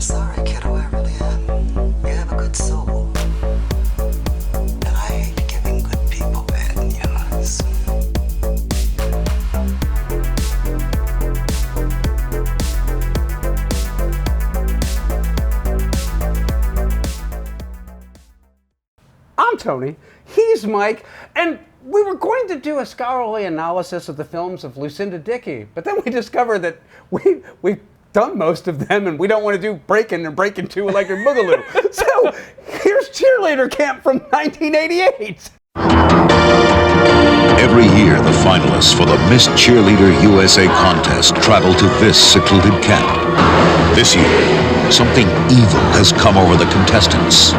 I'm sorry, kiddo, I really am. You have a good soul. And I hate giving good people bad news. I'm Tony, he's Mike, and we were going to do a scholarly analysis of the films of Lucinda Dickey, but then we discovered that we've done most of them and we don't want to do Breakin' and Breakin' 2 Electric Boogaloo. So here's Cheerleader Camp from 1988. Every year, the finalists for the Miss Cheerleader USA contest travel to this secluded camp. This year, something evil has come over the contestants.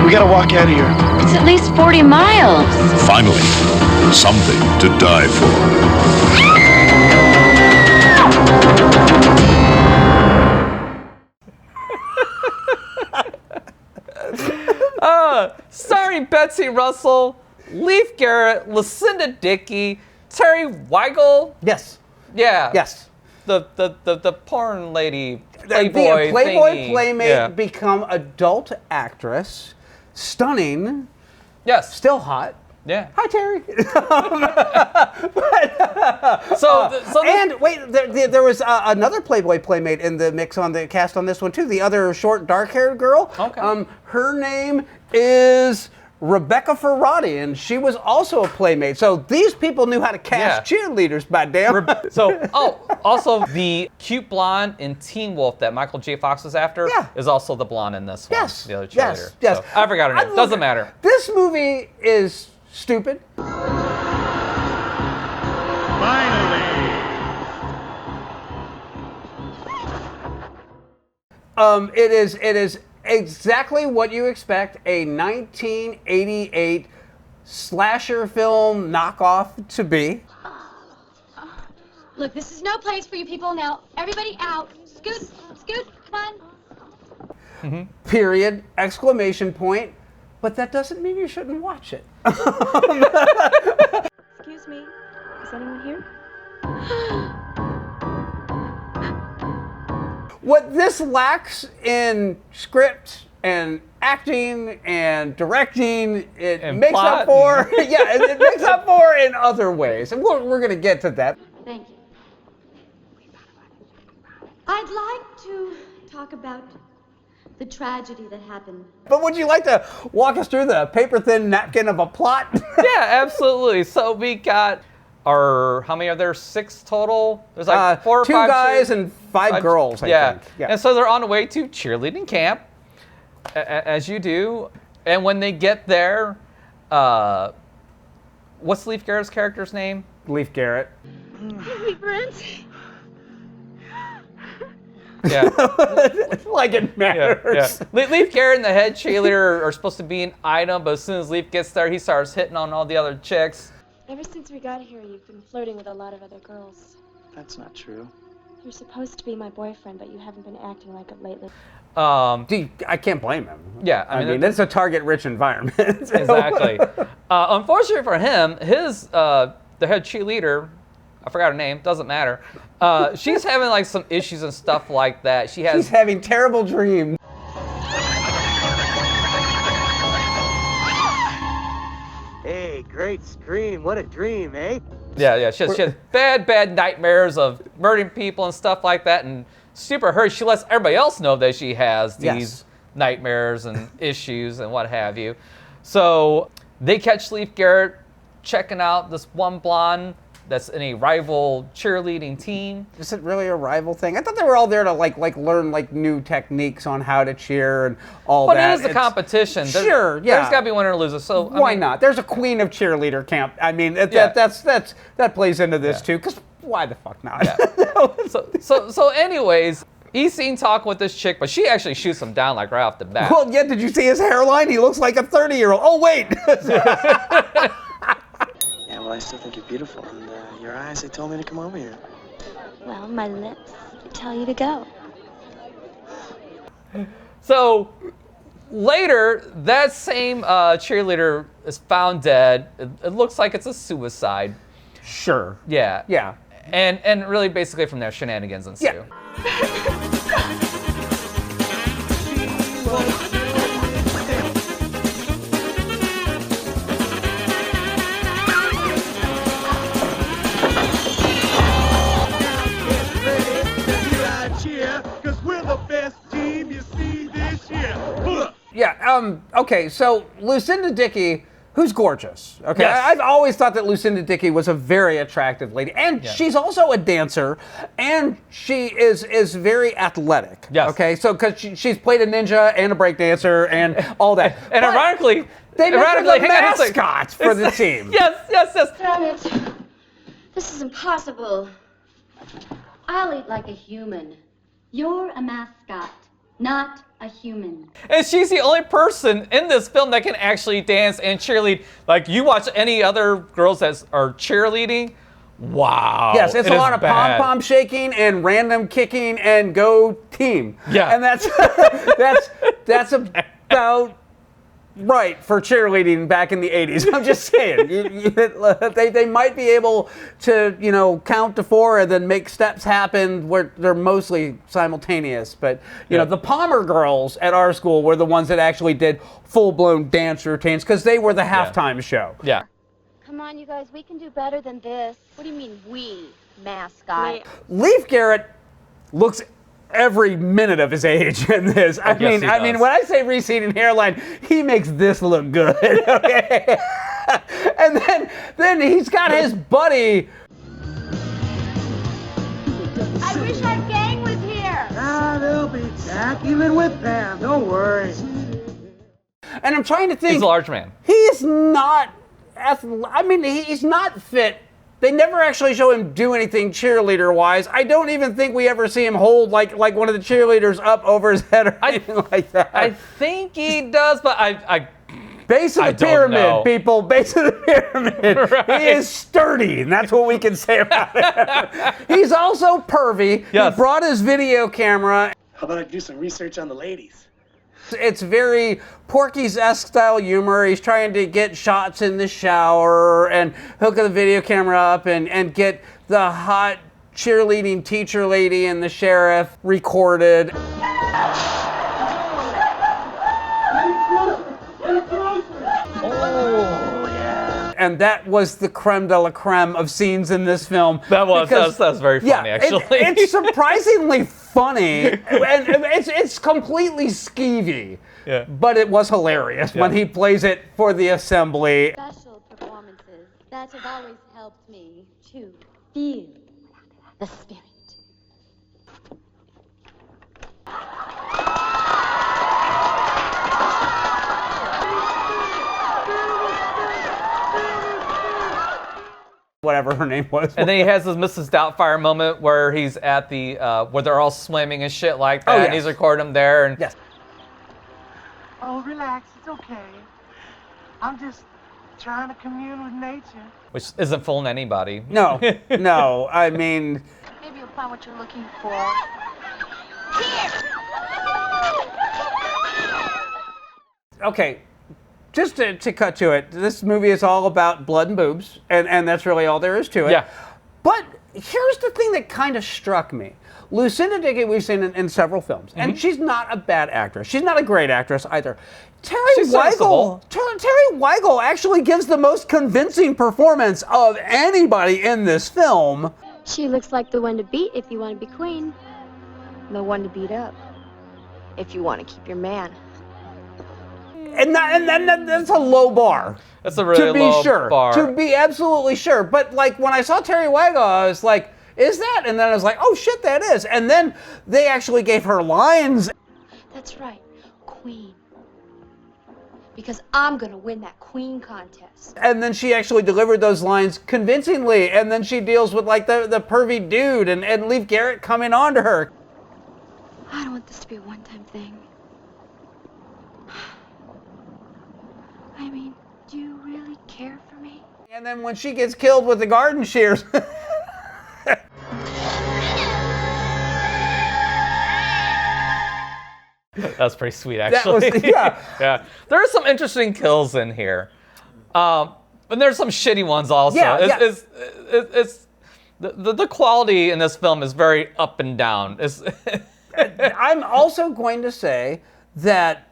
We gotta walk out of here. It's at least 40 miles. Finally, something to die for. Starring Betsy Russell, Leif Garrett, Lucinda Dickey, Terry Weigel. Yes. Yeah. Yes. The porn lady, Playboy the Playboy thingy. playmate Yeah. become adult actress, stunning, Yes. still hot. Yeah. Hi, Terry. So Wait, there was another Playboy playmate in the mix on the cast on this one too. The other short, dark-haired girl. Okay. Her name is Rebecca Ferrati, and she was also a playmate. So these people knew how to cast cheerleaders, by damn. Also the cute blonde in Teen Wolf that Michael J. Fox was after is also the blonde in this one. Yes. The other cheerleader. Yes. So, I forgot her name. Doesn't matter. This movie is stupid. It is exactly what you expect a 1988 slasher film knockoff to be. Look, this is no place for you people now. Everybody out. Scoot, scoot, come on. Period, exclamation point. But that doesn't mean you shouldn't watch it. Excuse me, is anyone here? What this lacks in script and acting and directing, it And makes plot. up for. It makes up for in other ways, and we're going to get to that. Thank you. I'd like to talk about the tragedy that happened. But would you like to walk us through the paper-thin napkin of a plot? Yeah, absolutely. So we got how many are there? 6 total? There's like 4 or 5 2 guys and 5 girls, I think. Yeah. And so they're on the way to cheerleading camp, as you do. And when they get there, what's Leif Garrett's character's name? Leif Garrett. Hey, Brent. Yeah. Like it matters. Leif Garrett and the head cheerleader are supposed to be an item, but as soon as Leif gets there, he starts hitting on all the other chicks. Ever since we got here, you've been flirting with a lot of other girls. That's not true. You're supposed to be my boyfriend, but you haven't been acting like it lately. I can't blame him. Yeah, I mean it's a target-rich environment. Exactly. Unfortunately for him, his the head cheerleader, I forgot her name, doesn't matter. She's having like some issues and stuff like that. She's having terrible dreams. Hey, great scream. What a dream, eh? Yeah. She has bad nightmares of murdering people and stuff like that, and super hurt. She lets everybody else know that she has these nightmares and issues and what have you. So they catch Leif Garrett checking out this one blonde that's in a rival cheerleading team. Is it really a rival thing? I thought they were all there to like learn like new techniques on how to cheer and all But that. it is a competition. Sure, There's got to be winner or loser. So why not? There's a queen of cheerleader camp. I mean, that plays into this too. Because why the fuck not? Yeah. So anyways, he's seen talking with this chick, but she actually shoots him down like right off the bat. Well, yeah. Did you see his hairline? He looks like a 30-year-old. Oh wait. Yeah, well, I still think you're beautiful, and your eyes, they told me to come over here. Well, my lips tell you to go. So later, that same cheerleader is found dead. It looks like it's a suicide. Sure. Yeah. Yeah. And really basically from there, shenanigans ensue. Yeah. cheer, cause we're the best team you see this year. Yeah, okay, so Lucinda Dickey, who's gorgeous, okay? Yes. I've always thought that Lucinda Dickey was a very attractive lady, and she's also a dancer, and she is very athletic, yes. Okay? So, because she's played a ninja and a break dancer and all that. And But ironically, they make her the hang on a second. mascot for the team. Yes. Damn it. This is impossible. I'll eat like a human. You're a mascot, not a human. And she's the only person in this film that can actually dance and cheerlead. Like, you watch any other girls that are cheerleading, wow. Yes, it's it a is lot of bad. pom-pom shaking and random kicking and go team. Yeah. And that's that's about right for cheerleading back in the 80s. I'm just saying. They might be able to, count to 4 and then make steps happen where they're mostly simultaneous. But, you know, the Palmer girls at our school were the ones that actually did full-blown dance routines because they were the halftime show. Yeah. Come on, you guys, we can do better than this. What do you mean, we, mascot? Leif Garrett looks every minute of his age in this. I mean, when I say receding hairline, he makes this look good. Okay? And then he's got his buddy. I wish our gang was here. Ah, they'll be back, even with Pam. Don't worry. And I'm trying to think. He's a large man. He is not. He's not fit. They never actually show him do anything cheerleader-wise. I don't even think we ever see him hold like one of the cheerleaders up over his head or anything like that. I think he does, but I Base of the pyramid, people. Base of the pyramid. Right. He is sturdy, and that's what we can say about him. He's also pervy. Yes. He brought his video camera. How about I do some research on the ladies? It's very Porky's-esque style humor. He's trying to get shots in the shower and hook the video camera up and get the hot cheerleading teacher lady and the sheriff recorded. And that was the creme de la creme of scenes in this film. That was very funny, actually. It's surprisingly funny, and it's completely skeevy. Yeah. But it was hilarious when he plays it for the assembly. Special performances that have always helped me to feel the spirit. Whatever her name was. And then he has this Mrs. Doubtfire moment where he's at the where they're all swimming and shit like that, and he's recording them there. And Oh, relax. It's okay. I'm just trying to commune with nature. which isn't fooling anybody. No. I mean, Maybe you'll find what you're looking for. okay. Just to cut to it, this movie is all about blood and boobs, and that's really all there is to it. Yeah. But here's the thing that kind of struck me. Lucinda Dickey we've seen in several films, and she's not a bad actress. She's not a great actress either. She's serviceable. Terry Weigel actually gives the most convincing performance of anybody in this film. She looks like the one to beat if you want to be queen. The one to beat up if you want to keep your man. And that's a low bar. That's a really low bar. To be absolutely sure. But like when I saw Terry Weigel, I was like, is that? And then I was like, oh shit, that is. And then they actually gave her lines. That's right, queen. Because I'm gonna win that queen contest. And then she actually delivered those lines convincingly. And then she deals with like the pervy dude and Leif Garrett coming on to her. I don't want this to be a one-time thing. I mean, do you really care for me? And then when she gets killed with the garden shears. That's pretty sweet, actually. Yeah. There are some interesting kills in here. And there's some shitty ones also. It's the quality in this film is very up and down. I'm also going to say that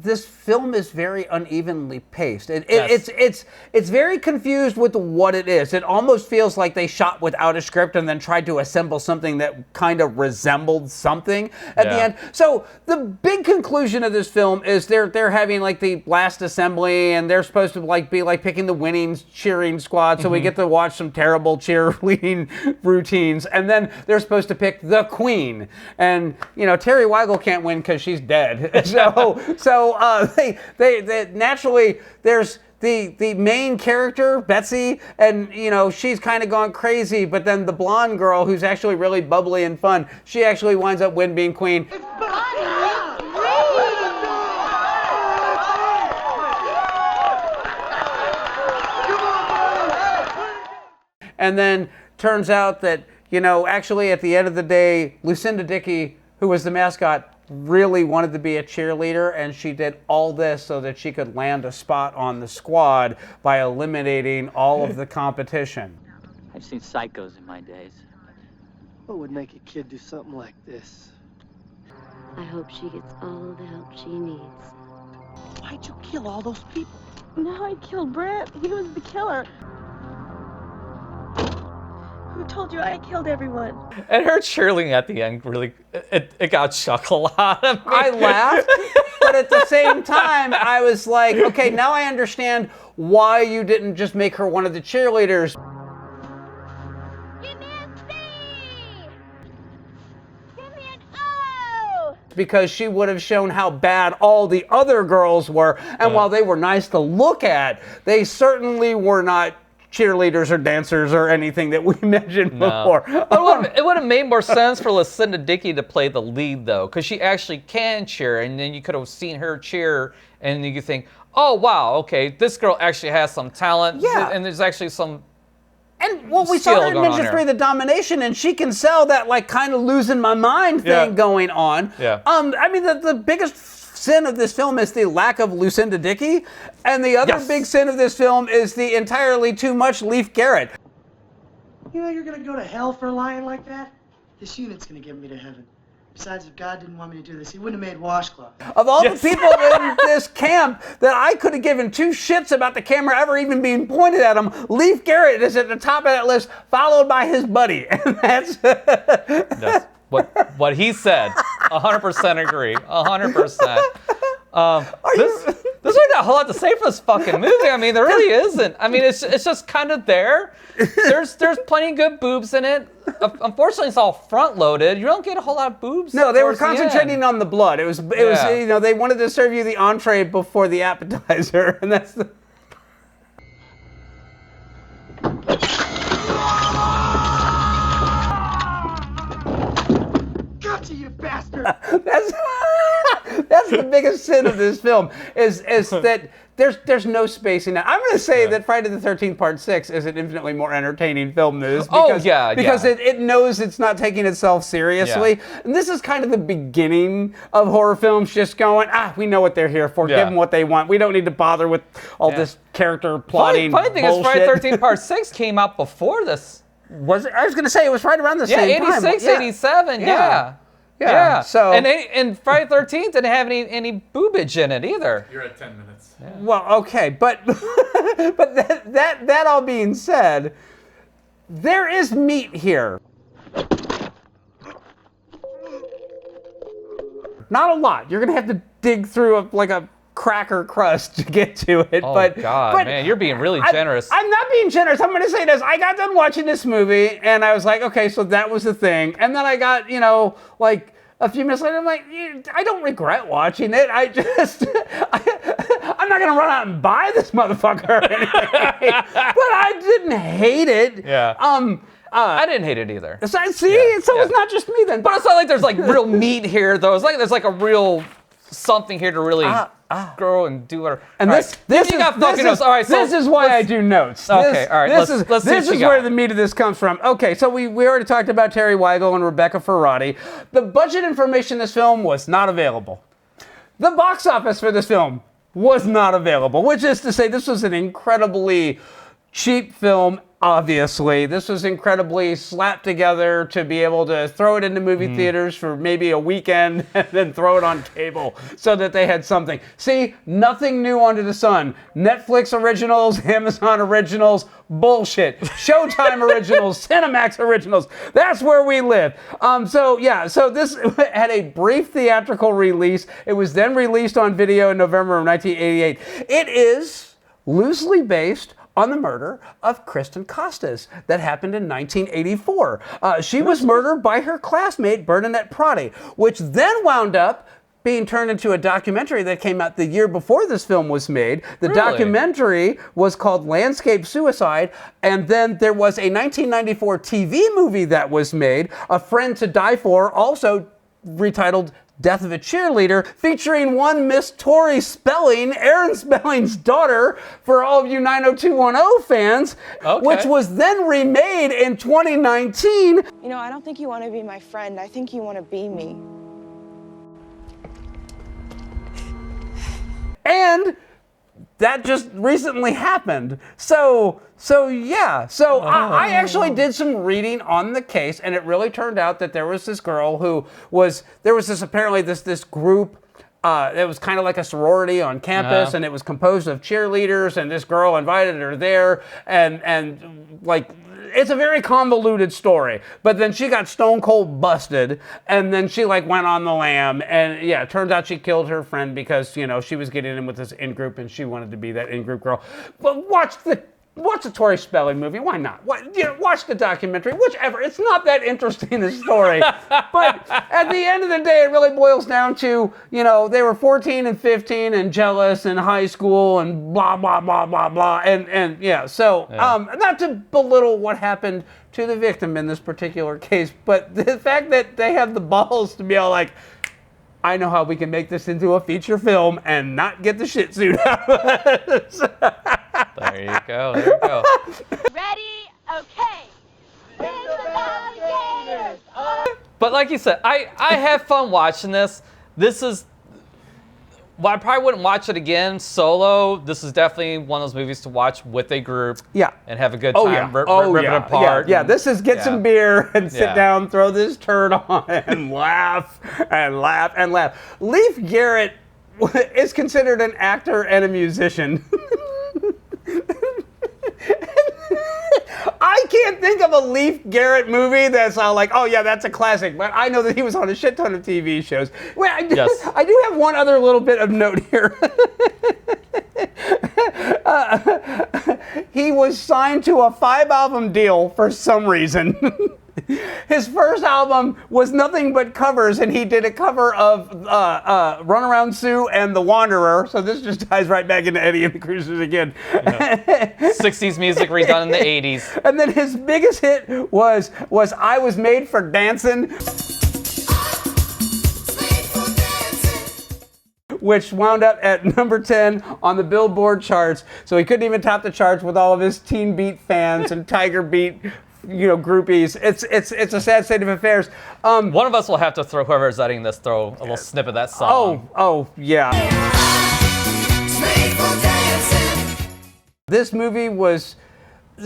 this film is very unevenly paced. It's very confused with what it is. It almost feels like they shot without a script and then tried to assemble something that kind of resembled something at the end. So the big conclusion of this film is they're having like the last assembly, and they're supposed to like be like picking the winning cheering squad. So we get to watch some terrible cheerleading routines, and then they're supposed to pick the queen. And Terry Weigel can't win because she's dead. So they naturally, there's the main character, Betsy, and she's kind of gone crazy, but then the blonde girl, who's actually really bubbly and fun, she actually winds up being queen. And then turns out that, actually at the end of the day, Lucinda Dickey, who was the mascot, really wanted to be a cheerleader, and she did all this so that she could land a spot on the squad by eliminating all of the competition. I've seen psychos in my days. What would make a kid do something like this? I hope she gets all the help she needs. Why'd you kill all those people? No, I killed Brent. He was the killer. Who told you I killed everyone? And her cheerleading at the end really, it got chuckle out of me. I laughed, but at the same time, I was like, okay, now I understand why you didn't just make her one of the cheerleaders. Give me a C! Give me an O! Because she would have shown how bad all the other girls were, and while they were nice to look at, they certainly were not cheerleaders or dancers or anything that we mentioned before. It would have made more sense for Lucinda Dickey to play the lead, though, because she actually can cheer, and then you could have seen her cheer, and you could think, oh, wow, okay, this girl actually has some talent, and there's actually some we saw her in Ninja 3, the Domination, and she can sell that, like, kind of losing my mind thing going on. Yeah. I mean, the biggest sin of this film is the lack of Lucinda Dickey, and the other big sin of this film is the entirely too much Leif Garrett. You know you're gonna go to hell for lying like that? This unit's gonna get me to heaven. Besides, if God didn't want me to do this, he wouldn't have made washcloth. Of all the people in this camp that I could have given two shits about the camera ever even being pointed at him, Leif Garrett is at the top of that list, followed by his buddy. And that's what he said. 100% agree. 100%. There's really not a whole lot to say for this fucking movie. I mean, there really isn't. I mean, it's just kind of there. There's plenty of good boobs in it. Unfortunately, it's all front loaded. You don't get a whole lot of boobs. No, they were concentrating on the blood. It was they wanted to serve you the entree before the appetizer, and that's the. Gotcha, you bastard! That's the biggest sin of this film is that there's no spacing. I'm going to say that Friday the 13th Part 6 is an infinitely more entertaining film than this. Because it knows it's not taking itself seriously. Yeah. And this is kind of the beginning of horror films just going, we know what they're here for. Give them what they want. We don't need to bother with all this character plotting Funny thing is Friday the 13th Part 6 came out before this. Was it? I was going to say it was right around the same time. 86, 87, Yeah. So and Friday the 13th didn't have any boobage in it either. You're at 10 minutes. Yeah. Well, okay, but that all being said, there is meat here. Not a lot. You're gonna have to dig through a cracker crust to get to it. But man, you're being really generous. I'm not being generous. I'm going to say this. I got done watching this movie, and I was like, okay, so that was the thing. And then I got, like a few minutes later, I'm like, I don't regret watching it. I'm not going to run out and buy this motherfucker anyway. But I didn't hate it. Yeah. I didn't hate it either. So it's not just me then. But it's not like there's like real meat here, though. It's like there's like a real something here to really grow and do whatever. And this is why I do notes. Okay, all right. This is where the meat of this comes from. Okay, so we already talked about Terry Weigel and Rebecca Ferrati. The budget information in this film was not available. The box office for this film was not available, which is to say this was an incredibly cheap film, obviously. This was incredibly slapped together to be able to throw it into movie theaters for maybe a weekend and then throw it on cable so that they had something. See, nothing new under the sun. Netflix originals, Amazon originals, bullshit. Showtime originals, Cinemax originals. That's where we live. So this had a brief theatrical release. It was then released on video in November of 1988. It is loosely based on the murder of Kristen Costas that happened in 1984. She was murdered by her classmate, Bernadette Prati, which then wound up being turned into a documentary that came out the year before this film was made. The documentary was called Landscape Suicide, and then there was a 1994 TV movie that was made, A Friend to Die For, also retitled Death of a Cheerleader, featuring one Miss Tori Spelling, Aaron Spelling's daughter, for all of you 90210 fans, which was then remade in 2019. You know, I don't think you want to be my friend. I think you want to be me. And that just recently happened. I actually did some reading on the case, and it really turned out that there was this girl who was, apparently this group, it was kind of like a sorority on campus, and it was composed of cheerleaders, and this girl invited her there, and like, it's a very convoluted story, but then she got stone cold busted, and then she like went on the lam, and yeah, it turns out she killed her friend because, you know, she was getting in with this in-group and she wanted to be that in-group girl. But watch the Tori Spelling movie. Why not? Watch the documentary. Whichever. It's not that interesting a story. But at the end of the day, it really boils down to, you know, they were 14 and 15 and jealous in high school and blah, blah, blah, blah, blah. And yeah, so not to belittle what happened to the victim in this particular case, but the fact that they have the balls to be all like, I know how we can make this into a feature film and not get the shit suit out of it. There you go. There you go. Ready? Okay. But like you said, I have fun watching this. This is, well, I probably wouldn't watch it again solo. This is definitely one of those movies to watch with a group. Yeah. And have a good time ripping it apart. Yeah, this is get some beer and sit down, throw this turd on, and laugh and laugh and laugh. Leif Garrett is considered an actor and a musician. I can't think of a Leif Garrett movie that's like, oh yeah, that's a classic, but I know that he was on a shit ton of TV shows. Wait, I do have one other little bit of note here. He was signed to a 5-album deal for some reason. His first album was nothing but covers, and he did a cover of Runaround Sue and The Wanderer, so this just ties right back into Eddie and the Cruisers again. Yeah. 60s music redone in the 80s. And then his biggest hit was I Was Made for Dancing, which wound up at number 10 on the Billboard charts, so he couldn't even top the charts with all of his Teen Beat fans and Tiger Beat, you know, groupies. It's a sad state of affairs. One of us will have to throw, whoever's editing this, throw a little snippet of that song. Oh, yeah. This movie was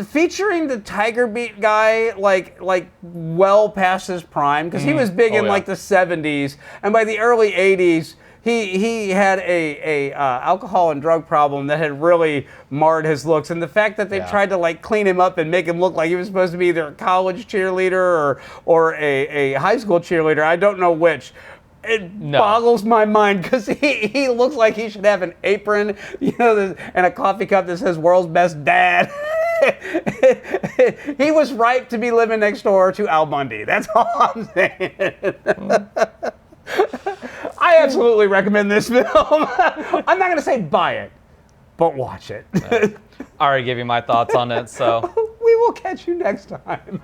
featuring the Tiger Beat guy like well past his prime, because he was big in like the 70s, and by the early 80s, he had a alcohol and drug problem that had really marred his looks, and the fact that they tried to like clean him up and make him look like he was supposed to be either a college cheerleader or a high school cheerleader, I don't know which. It boggles my mind, because he looks like he should have an apron, you know, and a coffee cup that says "World's Best Dad." He was ripe to be living next door to Al Bundy. That's all I'm saying. I absolutely recommend this film. I'm not going to say buy it, but watch it. I already gave you my thoughts on it, so. We will catch you next time.